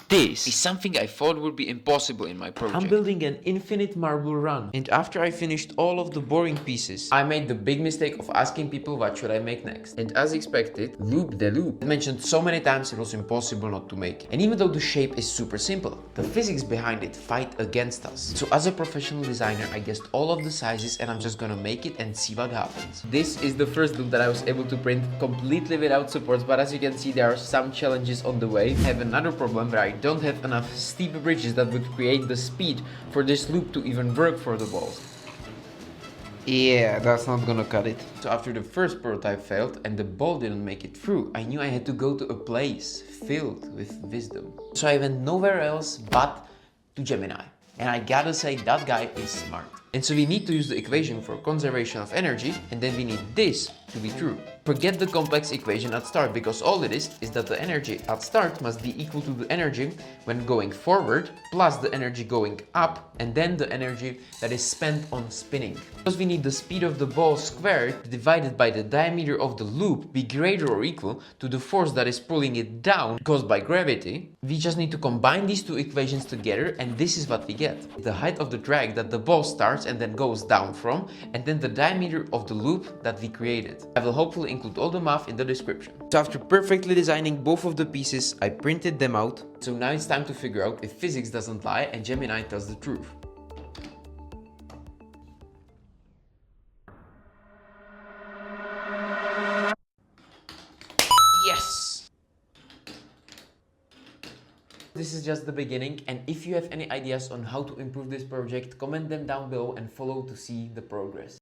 This is something I thought would be impossible in my project. I'm building an infinite marble run. And after I finished all of the boring pieces, I made the big mistake of asking people what should I make next. And as expected, loop de loop. I mentioned so many times it was impossible not to make. And even though the shape is super simple, the physics behind it fight against us. So as a professional designer, I guessed all of the sizes and I'm just gonna make it and see what happens. This is the first loop that I was able to print completely without supports, but as you can see, there are some challenges on the way. I have another problem where I don't have enough steep bridges that would create the speed for this loop to even work for the balls. Yeah, that's not gonna cut it. So after the first prototype failed and the ball didn't make it through, I knew I had to go to a place filled with wisdom. So I went nowhere else but to Gemini. And I gotta say, that guy is smart. And so we need to use the equation for conservation of energy, and then we need this to be true. Forget the complex equation at start, because all it is that the energy at start must be equal to the energy when going forward, plus the energy going up, and then the energy that is spent on spinning. Because we need the speed of the ball squared divided by the diameter of the loop be greater or equal to the force that is pulling it down caused by gravity, we just need to combine these two equations together, and this is what we get. The height of the drag that the ball starts and then goes down from, and then the diameter of the loop that we created. I will hopefully include all the math in the description. So after perfectly designing both of the pieces, I printed them out. So now it's time to figure out if physics doesn't lie and Gemini tells the truth. Yes! This is just the beginning, and if you have any ideas on how to improve this project, comment them down below and follow to see the progress.